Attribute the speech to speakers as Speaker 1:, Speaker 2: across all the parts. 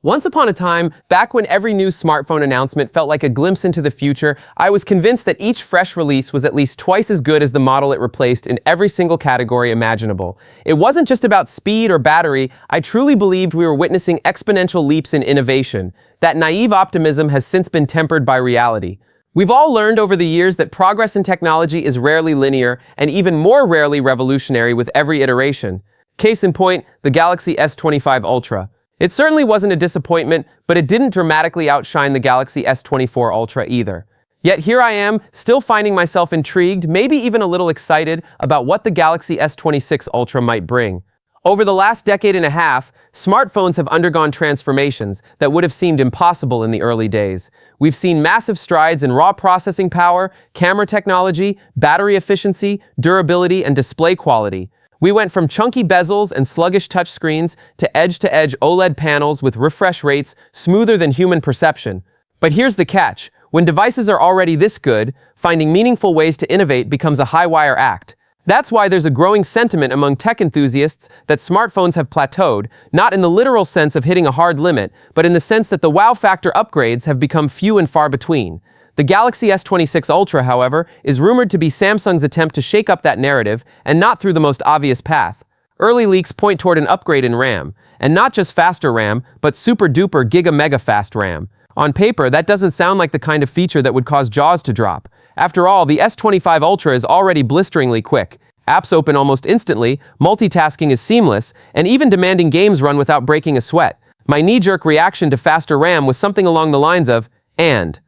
Speaker 1: Once upon a time, back when every new smartphone announcement felt like a glimpse into the future, I was convinced that each fresh release was at least twice as good as the model it replaced in every single category imaginable. It wasn't just about speed or battery. I truly believed we were witnessing exponential leaps in innovation. That naive optimism has since been tempered by reality. We've all learned over the years that progress in technology is rarely linear and even more rarely revolutionary with every iteration. Case in point, the Galaxy S25 Ultra. It certainly wasn't a disappointment, but it didn't dramatically outshine the Galaxy S24 Ultra either. Yet here I am, still finding myself intrigued, maybe even a little excited about what the Galaxy S26 Ultra might bring. Over the last decade and a half, smartphones have undergone transformations that would have seemed impossible in the early days. We've seen massive strides in raw processing power, camera technology, battery efficiency, durability, and display quality. We went from chunky bezels and sluggish touchscreens to edge-to-edge OLED panels with refresh rates smoother than human perception. But here's the catch. When devices are already this good, finding meaningful ways to innovate becomes a high-wire act. That's why there's a growing sentiment among tech enthusiasts that smartphones have plateaued, not in the literal sense of hitting a hard limit, but in the sense that the wow factor upgrades have become few and far between. The Galaxy S26 Ultra, however, is rumored to be Samsung's attempt to shake up that narrative, and not through the most obvious path. Early leaks point toward an upgrade in RAM, and not just faster RAM, but super-duper giga-mega-fast RAM. On paper, that doesn't sound like the kind of feature that would cause jaws to drop. After all, the S25 Ultra is already blisteringly quick. Apps open almost instantly, multitasking is seamless, and even demanding games run without breaking a sweat. My knee-jerk reaction to faster RAM was something along the lines of, "and."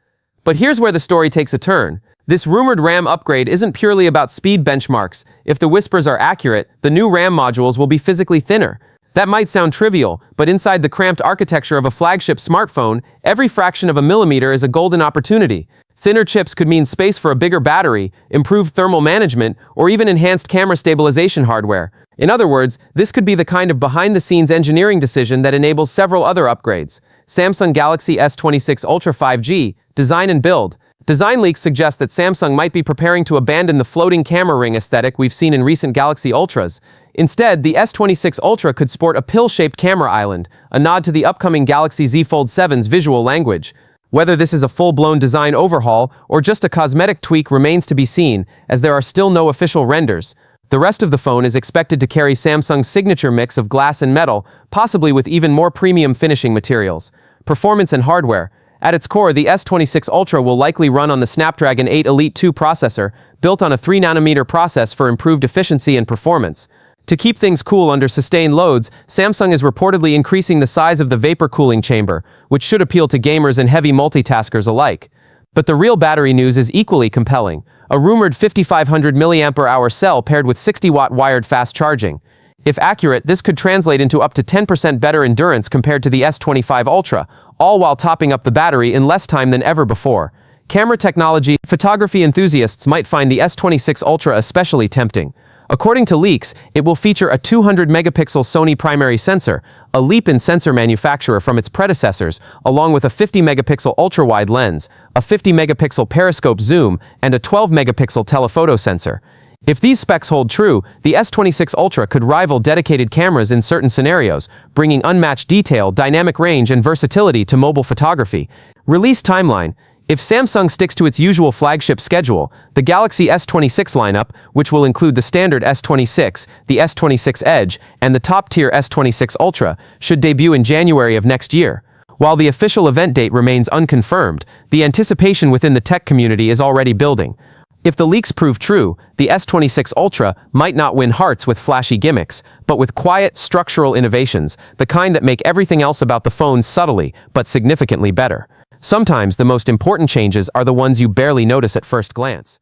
Speaker 1: But here's where the story takes a turn. This rumored RAM upgrade isn't purely about speed benchmarks. If the whispers are accurate, the new RAM modules will be physically thinner. That might sound trivial, but inside the cramped architecture of a flagship smartphone, every fraction of a millimeter is a golden opportunity. Thinner chips could mean space for a bigger battery, improved thermal management, or even enhanced camera stabilization hardware. In other words, this could be the kind of behind-the-scenes engineering decision that enables several other upgrades. Samsung Galaxy S26 Ultra 5G, design and build. Design leaks suggest that Samsung might be preparing to abandon the floating camera ring aesthetic we've seen in recent Galaxy Ultras. Instead, the S26 Ultra could sport a pill-shaped camera island, a nod to the upcoming Galaxy Z Fold 7's visual language. Whether this is a full-blown design overhaul or just a cosmetic tweak remains to be seen, as there are still no official renders. The rest of the phone is expected to carry Samsung's signature mix of glass and metal, possibly with even more premium finishing materials. Performance and hardware. At its core, the S26 Ultra will likely run on the Snapdragon 8 Elite 2 processor, built on a 3nm process for improved efficiency and performance. To keep things cool under sustained loads, Samsung is reportedly increasing the size of the vapor cooling chamber, which should appeal to gamers and heavy multitaskers alike. But the real battery news is equally compelling. A rumored 5500 mAh cell paired with 60-watt wired fast charging. If accurate, this could translate into up to 10% better endurance compared to the S25 Ultra, all while topping up the battery in less time than ever before. Camera technology. Photography enthusiasts might find the S26 Ultra especially tempting. According to leaks, it will feature a 200-megapixel Sony primary sensor, a leap in sensor manufacturer from its predecessors, along with a 50-megapixel ultra-wide lens, a 50-megapixel periscope zoom, and a 12-megapixel telephoto sensor. If these specs hold true, the S26 Ultra could rival dedicated cameras in certain scenarios, bringing unmatched detail, dynamic range, and versatility to mobile photography. Release timeline. If Samsung sticks to its usual flagship schedule, the Galaxy S26 lineup, which will include the standard S26, the S26 Edge, and the top-tier S26 Ultra, should debut in January of next year. While the official event date remains unconfirmed, the anticipation within the tech community is already building. If the leaks prove true, the S26 Ultra might not win hearts with flashy gimmicks, but with quiet, structural innovations, the kind that make everything else about the phone subtly, but significantly better. Sometimes the most important changes are the ones you barely notice at first glance.